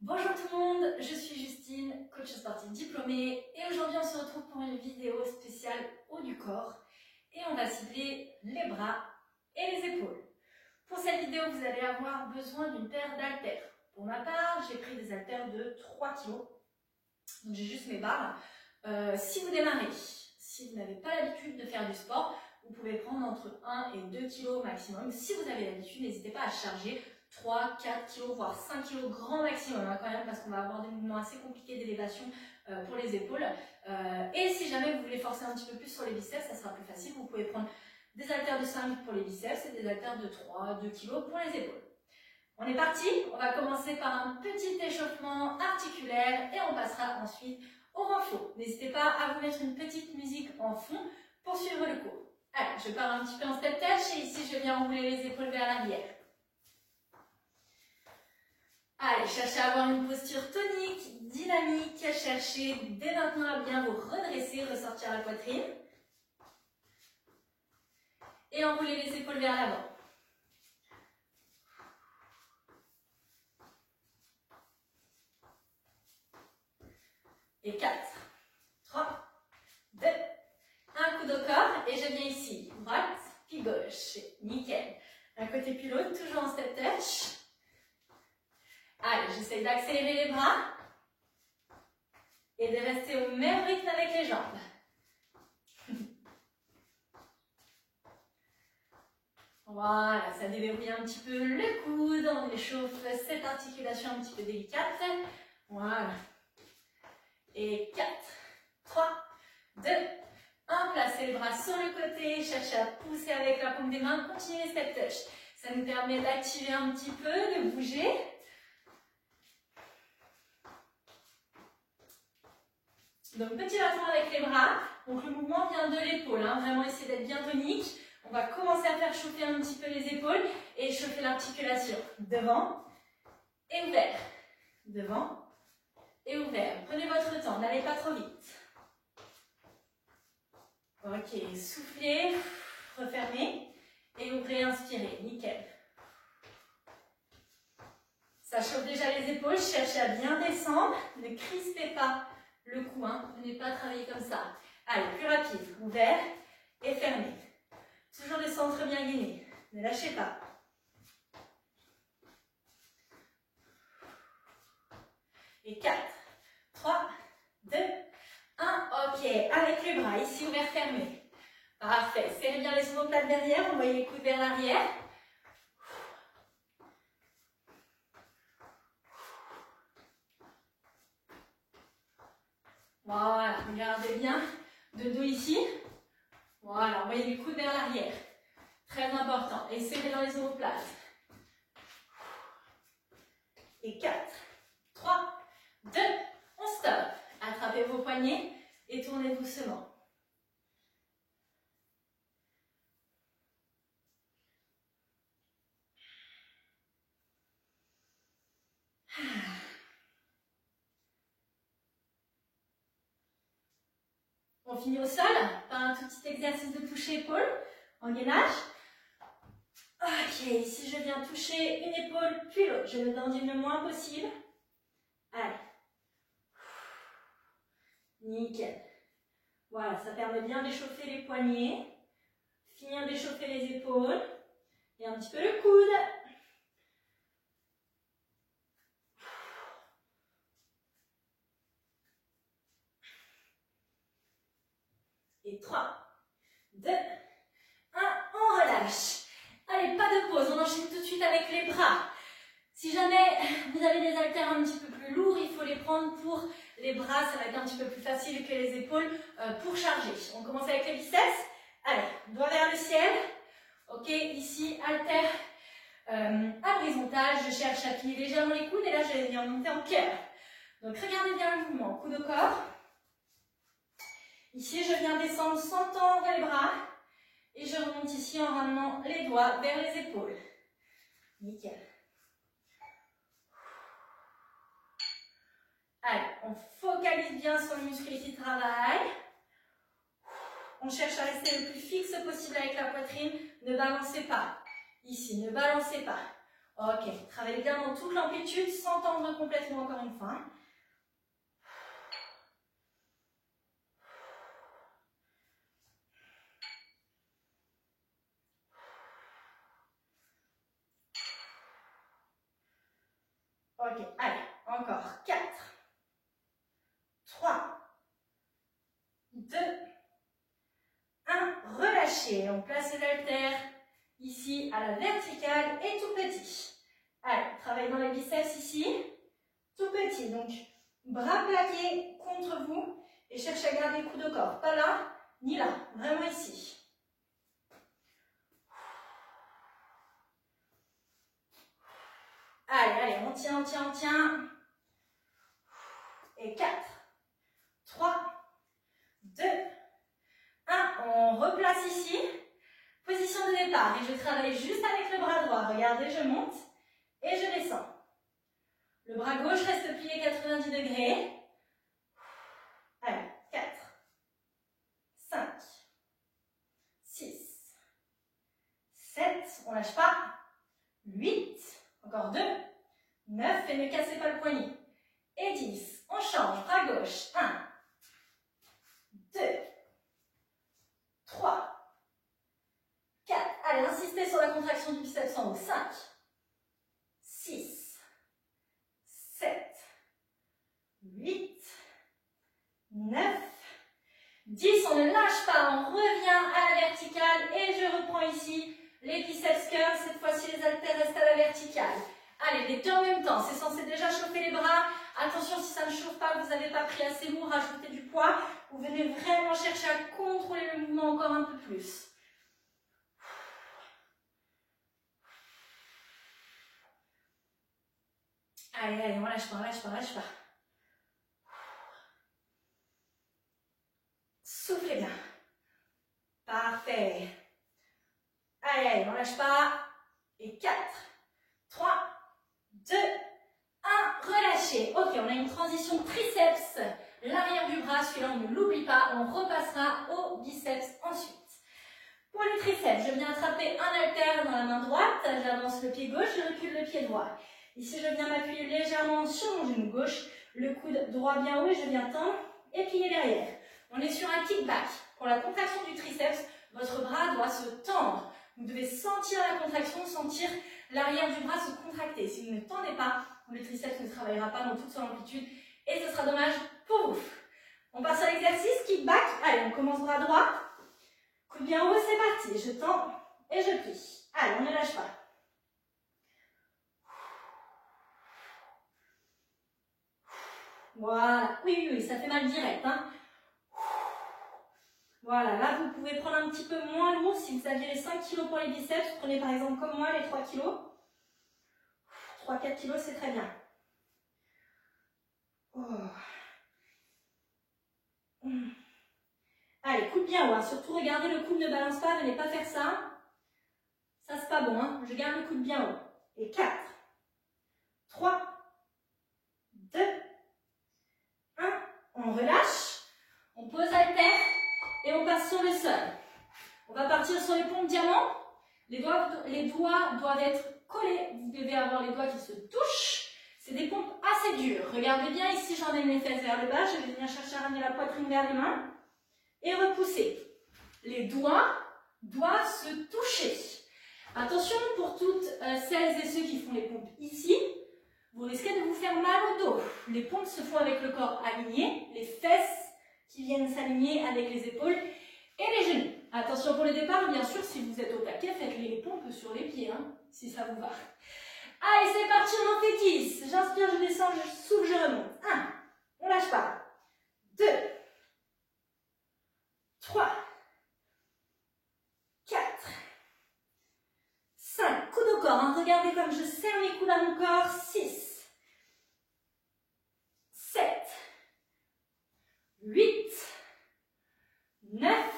Bonjour tout le monde, je suis Justine, coach sportif diplômée et aujourd'hui on se retrouve pour une vidéo spéciale haut du corps et on va cibler les bras et les épaules. Pour cette vidéo, vous allez avoir besoin d'une paire d'haltères. Pour ma part, j'ai pris des haltères de 3 kg, donc j'ai juste mes barres. Si vous démarrez, si vous n'avez pas l'habitude de faire du sport, vous pouvez prendre entre 1 et 2 kg maximum. Si vous avez l'habitude, n'hésitez pas à charger 3, 4 kg, voire 5 kg grand maximum quand même, parce qu'on va avoir des mouvements assez compliqués d'élévation pour les épaules. Et si jamais vous voulez forcer un petit peu plus sur les biceps, ça sera plus facile. Vous pouvez prendre des haltères de 5 pour les biceps et des haltères de 3, 2 kg pour les épaules. On est parti, on va commencer par un petit échauffement articulaire et on passera ensuite au renfort. N'hésitez pas à vous mettre une petite musique en fond pour suivre le cours. Allez, je pars un petit peu en step touch et ici je viens enrouler les épaules vers l'arrière. Allez, cherchez à avoir une posture tonique, dynamique. Cherchez dès maintenant à bien vous redresser, ressortir la poitrine. Et enrouler les épaules vers l'avant. Et 4, 3, 2, un coup de corps. Et je viens ici, droite, puis gauche. Nickel. Un côté puis l'autre, toujours en step touch. Allez, j'essaye d'accélérer les bras et de rester au même rythme avec les jambes. Voilà, ça déverrouille un petit peu le coude, on échauffe cette articulation un petit peu délicate. Voilà. Et 4, 3, 2, 1, placez les bras sur le côté, cherchez à pousser avec la paume des mains, continuez step touch. Ça nous permet d'activer un petit peu, de bouger. Donc petit battement avec les bras, donc le mouvement vient de l'épaule, vraiment essayer d'être bien tonique. On va commencer à faire chauffer un petit peu les épaules et chauffer l'articulation. Devant et ouvert, devant et ouvert. Prenez votre temps, n'allez pas trop vite. Ok, soufflez, refermez et ouvrez, inspirez, nickel. Ça chauffe déjà les épaules, cherchez à bien descendre, ne crispez pas le cou, venez pas travailler comme ça. Allez, plus rapide, ouvert et fermé. Toujours le centre bien gainé, ne lâchez pas. Et 4, 3, 2, 1, ok, avec les bras, ici ouvert, fermé. Parfait, serrez bien les omoplates derrière, envoyez les coudes vers l'arrière. Voilà, regardez bien, de dos ici. Voilà, envoyez les coudes vers l'arrière. Très important, et serrez dans les omoplates. Et 4, 3, 2, on stop. Attrapez vos poignets et tournez doucement. On finit au sol par un tout petit exercice de toucher épaule en gainage. Ok, ici je viens toucher une épaule puis l'autre. Je me dandine le moins possible. Allez. Nickel. Voilà, ça permet bien d'échauffer les poignets, finir d'échauffer les épaules et un petit peu le coude. Et 3, 2, 1, on relâche. Allez, pas de pause, on enchaîne tout de suite avec les bras. Si jamais vous avez des haltères un petit peu plus lourds, il faut les prendre pour les bras, ça va être un petit peu plus facile que les épaules pour charger. On commence avec les biceps. Allez, doigt vers le ciel. Ok, ici, haltère à l'horizontale, je cherche à plier légèrement les coudes et là je vais venir monter en cœur. Donc regardez bien le mouvement, coude au corps. Ici, je viens descendre sans tendre les bras et je remonte ici en ramenant les doigts vers les épaules. Nickel. Allez, on focalise bien sur le muscle qui travaille. On cherche à rester le plus fixe possible avec la poitrine. Ne balancez pas. Ici, ne balancez pas. Ok, travaillez bien dans toute l'amplitude sans tendre complètement encore une fois. Ok, allez, encore 4, 3, 2, 1. Relâchez. On place les haltères ici à la verticale et tout petit. Allez, travaillez dans les biceps ici, tout petit. Donc, bras plaqués contre vous et cherchez à garder le coude au corps. Pas là, ni là, vraiment ici. Allez, on tient, on tient, on tient. Et 4, 3, 2, 1. On replace ici. Position de départ. Et je travaille juste avec le bras droit. Regardez, je monte et je descends. Le bras gauche reste plié 90 degrés. Allez, 4, 5, 6, 7. On ne lâche pas. 8. Encore 2, 9, et ne cassez pas le poignet. Et 10, on change, bras gauche, 1, 2, 3, 4, allez, insistez sur la contraction du biceps en haut, 5, 6, 7, 8, 9, 10, on ne lâche pas, on revient à la verticale et je reprends ici les biceps curls, cette fois-ci les haltères restent à la verticale. Allez, les deux en même temps, c'est censé déjà chauffer les bras. Attention, si ça ne chauffe pas, vous n'avez pas pris assez lourd, rajoutez du poids. Vous venez vraiment chercher à contrôler le mouvement encore un peu plus. Allez, on lâche pas, lâche pas, lâche pas. Soufflez bien. Parfait. Allez, on lâche pas. Et 4, 3, 2, 1, relâchez. Ok, on a une transition triceps, l'arrière du bras, celui-là on ne l'oublie pas, on repassera au biceps ensuite. Pour les triceps, je viens attraper un haltère dans la main droite, j'avance le pied gauche, je recule le pied droit. Ici, je viens m'appuyer légèrement sur mon genou gauche, le coude droit bien haut et je viens tendre et plier derrière. On est sur un kickback. Pour la contraction du triceps, votre bras doit se tendre. Vous devez sentir la contraction, sentir l'arrière du bras se contracter. Si vous ne tendez pas, le triceps ne travaillera pas dans toute son amplitude et ce sera dommage pour vous. On passe à l'exercice kickback. Allez, on commence bras droit. Coude bien haut, c'est parti. Je tends et je plie. Allez, on ne lâche pas. Voilà. Oui, ça fait mal direct. Hein. Voilà, là vous pouvez prendre un petit peu moins lourd. Si vous aviez les 5 kg pour les biceps, prenez par exemple comme moi les 3 kg. 3-4 kg, c'est très bien. Oh. Allez, coude bien haut. Hein. Surtout, regardez, le coude ne balance pas. Venez pas faire ça. Ça, c'est pas bon. Hein. Je garde le coude bien haut. Et 4, 3, 2, 1. On relâche. On pose haltère et on passe sur le sol. On va partir sur les pompes diamant. Les doigts doivent être collés. Vous devez avoir les doigts qui se touchent. C'est des pompes assez dures. Regardez bien ici, j'emmène les fesses vers le bas. Je vais venir chercher à ramener la poitrine vers les mains. Et repousser. Les doigts doivent se toucher. Attention pour toutes celles et ceux qui font les pompes ici. Vous risquez de vous faire mal au dos. Les pompes se font avec le corps aligné. Les fesses qui viennent s'aligner avec les épaules et les genoux. Attention pour le départ, bien sûr, si vous êtes au taquet, faites les pompes sur les pieds, hein, si ça vous va. Allez, c'est parti, on en fait 10. J'inspire, je descends, je souffle, je remonte. 1, on lâche pas. 2, 3, 4, 5, coude au corps, hein. Regardez comme je serre mes coudes à mon corps. 6, 7, 8, 9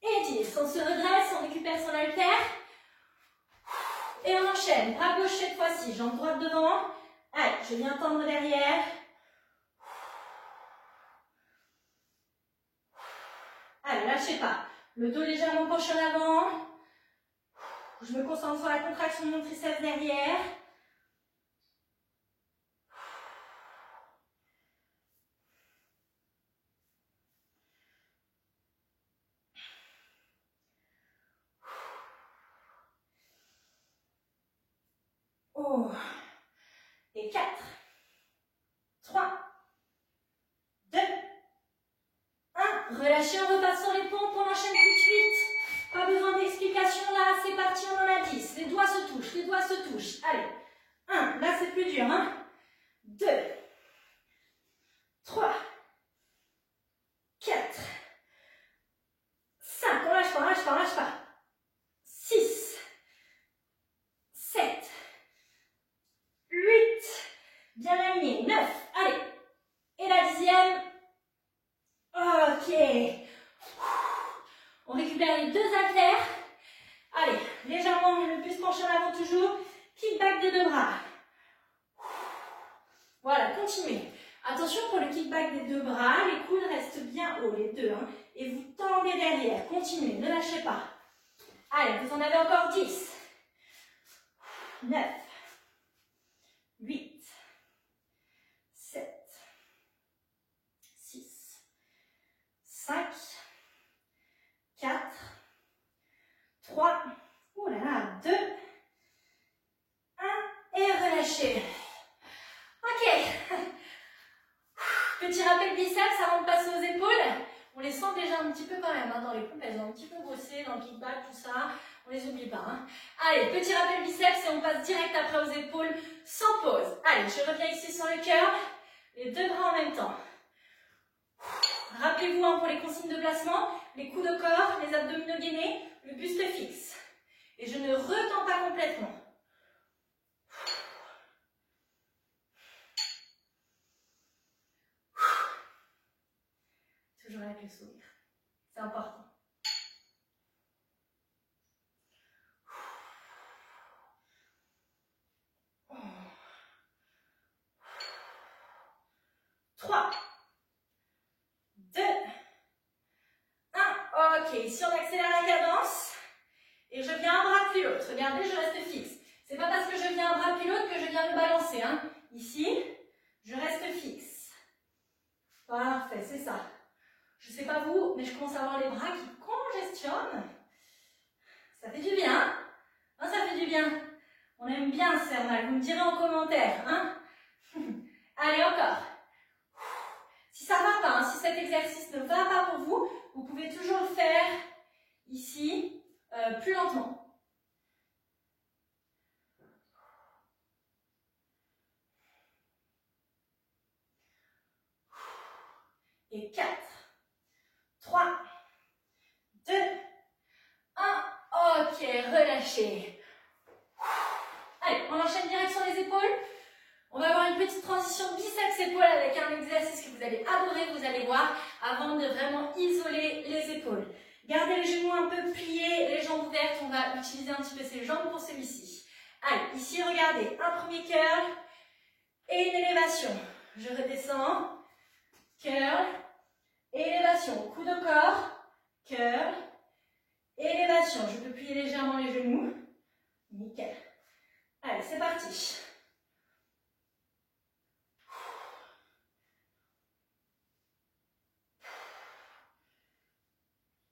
et 10. On se redresse, on récupère son haltère. Et on enchaîne. Bras gauche cette fois-ci, jambe droite devant. Allez, je viens tendre derrière. Allez, lâchez pas. Le dos légèrement penché en avant. Je me concentre sur la contraction de mon triceps derrière. Oh. Et 4, 3, 2, 1. Relâchez, on repasse sur les pompes, on enchaîne tout de suite. Pas besoin d'explication là, c'est parti, on en a 10. Les doigts se touchent, les doigts se touchent. Allez, 1, là c'est plus dur, hein. 2, 3, 4, 5, on lâche pas, on lâche pas, on lâche pas. 6, 7, 8, bien aligné, 9, allez. Et la 10e. Ok. On récupère les 2 haltères. Allez, légèrement le buste penché en avant toujours. Kickback des 2 bras. Voilà, continuez. Attention pour le kickback des 2 bras, les coudes restent bien hauts, les deux. Hein, et vous tendez derrière. Continuez, ne lâchez pas. Allez, vous en avez encore 10. 9, 8, 7, 6, 5, 4, 3, oh là là, 2, 1, et relâchez. Ok. Petit rappel biceps avant de passer aux épaules. On les sent déjà un petit peu quand même, hein, dans les pompes, elles ont un petit peu bossé, dans le kickback, tout ça. On les oublie pas. Hein. Allez, petit rappel biceps et on passe direct après aux épaules sans pause. Allez, je reviens ici sur le cœur, les 2 bras en même temps. Rappelez-vous hein, pour les consignes de placement, les coudes au corps, les abdominaux gainés, le buste fixe. Et je ne retends pas complètement. Toujours avec le sourire. C'est important. Trois, 2, 1. Ok, ici on accélère la cadence. Et je viens un bras puis l'autre. Regardez, je reste fixe. C'est pas parce que je viens un bras puis l'autre que je viens me balancer. Hein. Ici, je reste fixe. Parfait, c'est ça. Je sais pas vous, mais je commence à avoir les bras qui congestionnent. Ça fait du bien. Hein, ça fait du bien. On aime bien se faire mal. Vous me direz en commentaire. Hein. Allez, encore. Si ça ne va pas, hein, si cet exercice ne va pas pour vous, vous pouvez toujours le faire ici, plus lentement. Et 4, 3, 2, 1. Ok, relâchez. Allez, on enchaîne direct sur les épaules. On va avoir une petite transition biceps-épaules avec un exercice que vous allez adorer, vous allez voir, avant de vraiment isoler les épaules. Gardez les genoux un peu pliés, les jambes ouvertes. On va utiliser un petit peu ses jambes pour celui-ci. Allez, ici, regardez, un premier curl et une élévation. Je redescends, curl, élévation, coude au corps, curl, élévation. Je peux plier légèrement les genoux. Nickel. Allez, c'est parti.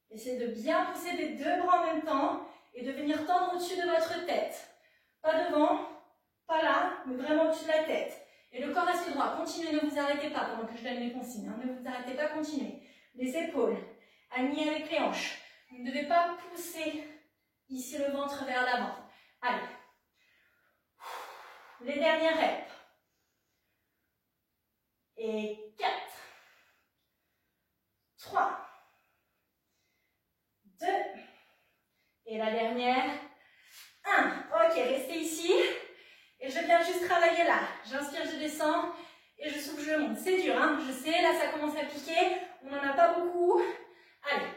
Essayez de bien pousser les 2 bras en même temps et de venir tendre au-dessus de votre tête. Pas devant, pas là, mais vraiment au-dessus de la tête. Et le corps reste droit. Continuez, ne vous arrêtez pas pendant que je donne mes consignes. Hein. Ne vous arrêtez pas, continuez. Les épaules alignées avec les hanches. Vous ne devez pas pousser ici le ventre vers l'avant. Allez. Les dernières reps. Et 4, 3, 2, et la dernière, 1. Ok, restez ici. Et je viens juste travailler là. J'inspire, je descends. Et je souffle, je monte. C'est dur, hein. Je sais, là, ça commence à piquer. On n'en a pas beaucoup. Allez.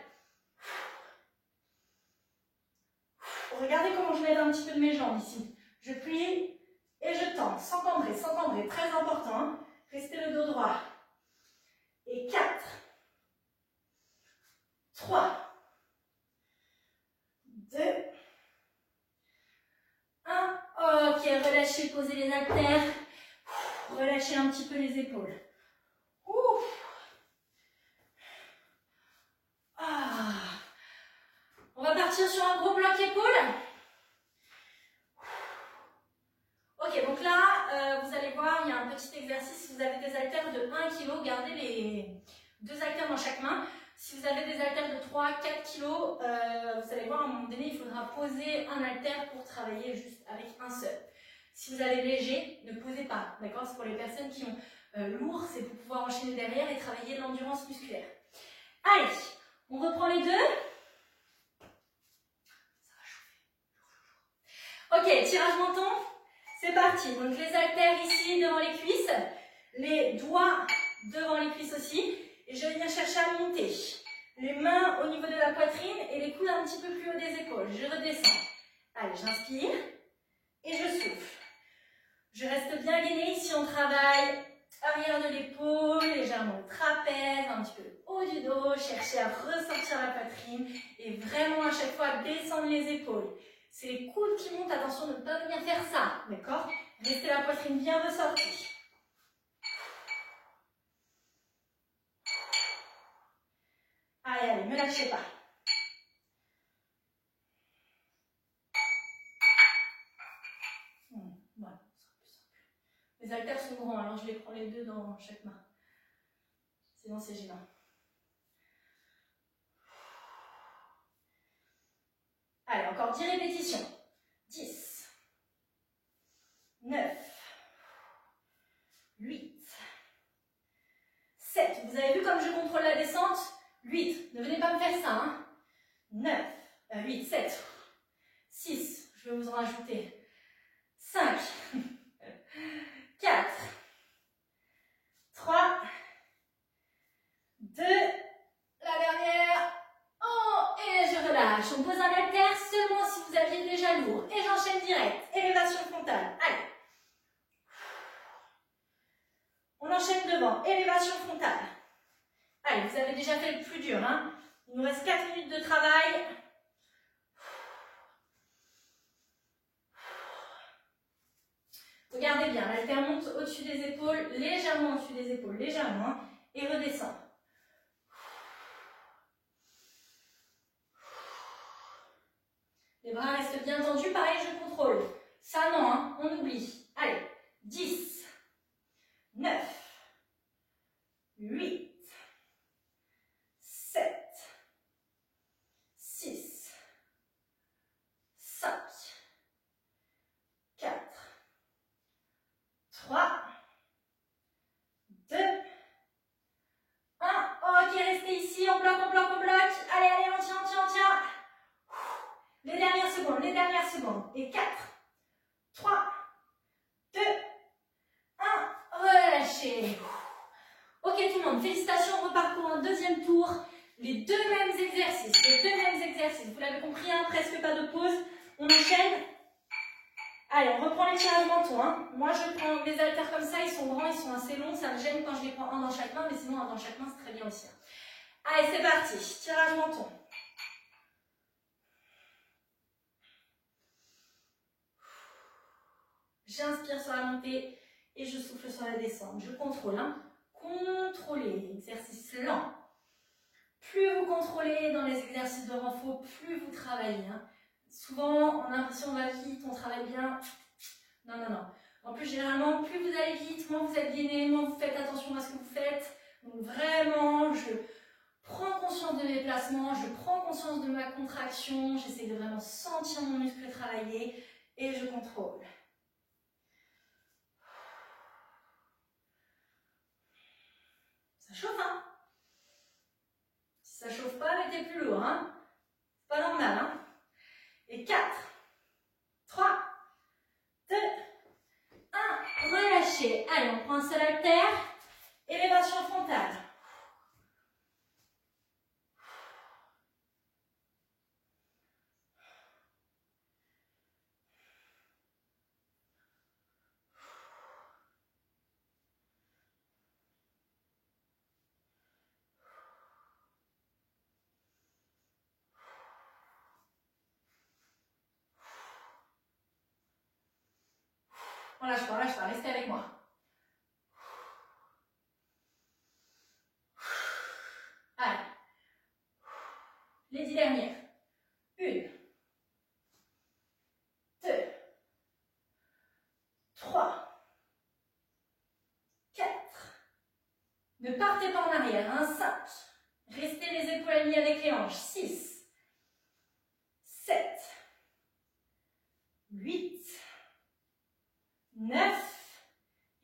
Regardez comment je m'aide un petit peu de mes jambes ici. Je plie et je tends. Sans cambrer. Très important. Hein. Restez le dos droit. Et 4, 3, 2, relâchez, posez les haltères. Relâchez un petit peu les épaules. Ah. On va partir sur un gros bloc épaule. Ok, donc là, vous allez voir, il y a un petit exercice. Si vous avez des haltères de 1 kg, gardez les 2 haltères dans chaque main. Si vous avez des haltères de 3-4 kg, vous allez voir, à un moment donné, il faudra poser un haltère pour travailler juste avec un seul. Si vous avez léger, ne posez pas, d'accord? C'est pour les personnes qui ont lourd, c'est pour pouvoir enchaîner derrière et travailler l'endurance musculaire. Allez, on reprend les deux. Ça va chauffer. Ok, tirage menton, c'est parti. Donc les haltères ici devant les cuisses, les doigts devant les cuisses aussi. Et je vais venir chercher à monter. Les mains au niveau de la poitrine et les coudes un petit peu plus haut des épaules. Je redescends. Allez, j'inspire et je souffle. Je reste bien gainé. Ici, on travaille arrière de l'épaule, légèrement le trapèze, un petit peu le haut du dos. Cherchez à ressortir la poitrine et vraiment à chaque fois descendre les épaules. C'est les coudes qui montent. Attention de ne pas venir faire ça, d'accord? Restez la poitrine bien ressortie. Allez, allez, ne lâchez pas. Voilà, ce sera plus simple. Les haltères sont grands, alors je les prends les deux dans chaque main. Sinon, c'est gênant. Allez, encore 10 répétitions. 10, 9, 8, 7. Vous avez vu comme je contrôle la descente? 8. Ne venez pas me faire ça. Hein. 9, 8, 7, 6. Je vais vous en rajouter. 5, 4, 3, 2, la dernière. Oh, et je relâche. On pose un haltère seulement si vous aviez déjà lourd. Et j'enchaîne direct. Élévation frontale. Allez. On enchaîne devant. Élévation frontale. Allez, vous avez déjà fait le plus dur. Hein. Il nous reste 4 minutes de travail. Regardez bien, l'haltère monte au-dessus des épaules, légèrement au-dessus des épaules, légèrement, et redescend. Les bras restent bien tendus, pareil, je contrôle. Ça non, hein, on oublie. Allez, 10, 9, 8, 7, 6, 5, 4, 3, 2, 1. Ok, restez ici, on bloque, on bloque, on bloque. Allez, allez, on tient, on tient, on tient. Les dernières secondes, les dernières secondes. Et 4, 3, 2, 1. Relâchez. Ok tout le monde, félicitations, on repart pour un deuxième tour. Les deux mêmes exercices. Vous l'avez compris, hein, presque pas de pause. On enchaîne. Allez, on reprend les tirages mentons. Hein. Moi, je prends des haltères comme ça, ils sont grands, ils sont assez longs. Ça me gêne quand je les prends un dans chaque main, mais sinon, un dans chaque main, c'est très bien aussi. Allez, c'est parti. Tirage menton. J'inspire sur la montée et je souffle sur la descente. Je contrôle. Hein. Contrôlez. Exercice lent. Plus vous contrôlez dans les exercices de renfort, plus vous travaillez. Hein. Souvent, on a l'impression qu'on va vite, on travaille bien. Non, non, non. En plus, généralement, plus vous allez vite, moins vous êtes gainé, moins vous faites attention à ce que vous faites. Donc vraiment, je prends conscience de mes placements, je prends conscience de ma contraction, j'essaie de vraiment sentir mon muscle travailler et je contrôle. Ça chauffe, hein? Si ça chauffe pas, mettez plus lourd, hein? C'est pas normal, hein? Et 4, 3, 2, 1, relâchez. Allez, on prend un seul haltère, élévation frontale. On lâche pas, restez avec moi. Allez. Les 10 dernières. 1, 2, 3, 4. Ne partez pas en arrière, hein, 5. Restez les épaules alignées avec les hanches, 6, 7, 8, 9,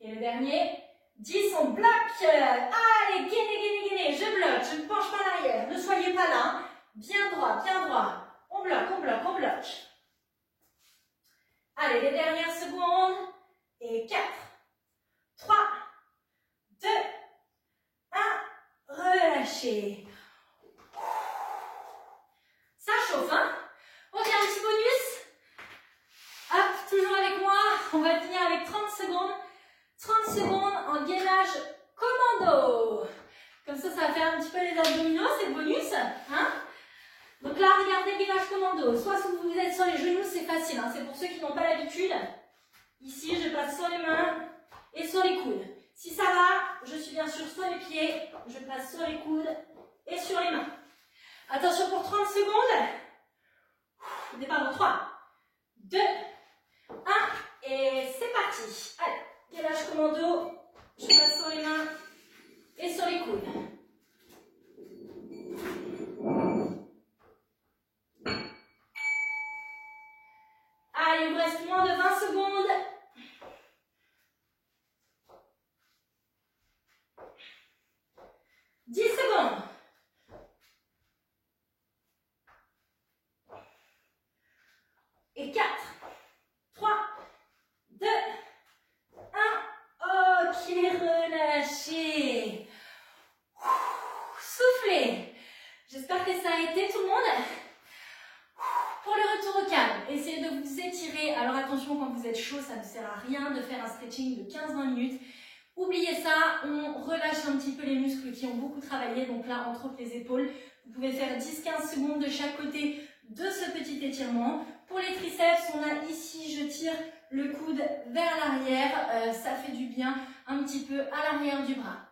et le dernier, 10, on bloque. Allez, gainez, je bloque, je ne penche pas en arrière, ne soyez pas là, hein. Bien droit, on bloque, on bloque. Allez, les dernières secondes, et 4, 3, 2, 1, relâchez. Ça chauffe, hein? Ok, un petit bonus. Hop, toujours avec moi, on va finir avec 30 secondes. 30 secondes en gainage commando. Comme ça va faire un petit peu les abdominaux, c'est le bonus. Hein? Donc là, regardez, gainage commando. Soit si vous êtes sur les genoux, c'est facile. Hein? C'est pour ceux qui n'ont pas l'habitude. Ici, je passe sur les mains et sur les coudes. Si ça va, je suis bien sûr sur les pieds. Je passe sur les coudes et sur les mains. Attention pour 30 secondes. Départ dans 3, 2, 1. Et c'est parti. Allez. Gainage commando, je passe sur les mains et sur les coudes. Allez, il vous reste moins de 20 secondes. « 10 secondes. Et 4, 3, 2, 1, ok, relâchez. Soufflez. J'espère que ça a été tout le monde. Pour le retour au calme, essayez de vous étirer. Alors attention, quand vous êtes chaud, ça ne sert à rien de faire un stretching de 15-20 minutes. Oubliez ça, on relâche un petit peu les muscles qui ont beaucoup travaillé. Donc là, entre autres les épaules, vous pouvez faire 10-15 secondes de chaque côté de ce petit étirement. Pour les triceps, on a ici, je tire le coude vers l'arrière, ça fait du bien un petit peu à l'arrière du bras.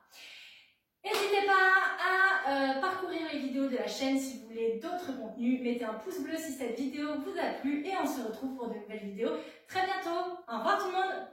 N'hésitez pas à parcourir les vidéos de la chaîne si vous voulez d'autres contenus. Mettez un pouce bleu si cette vidéo vous a plu et on se retrouve pour de nouvelles vidéos très bientôt. Au revoir tout le monde!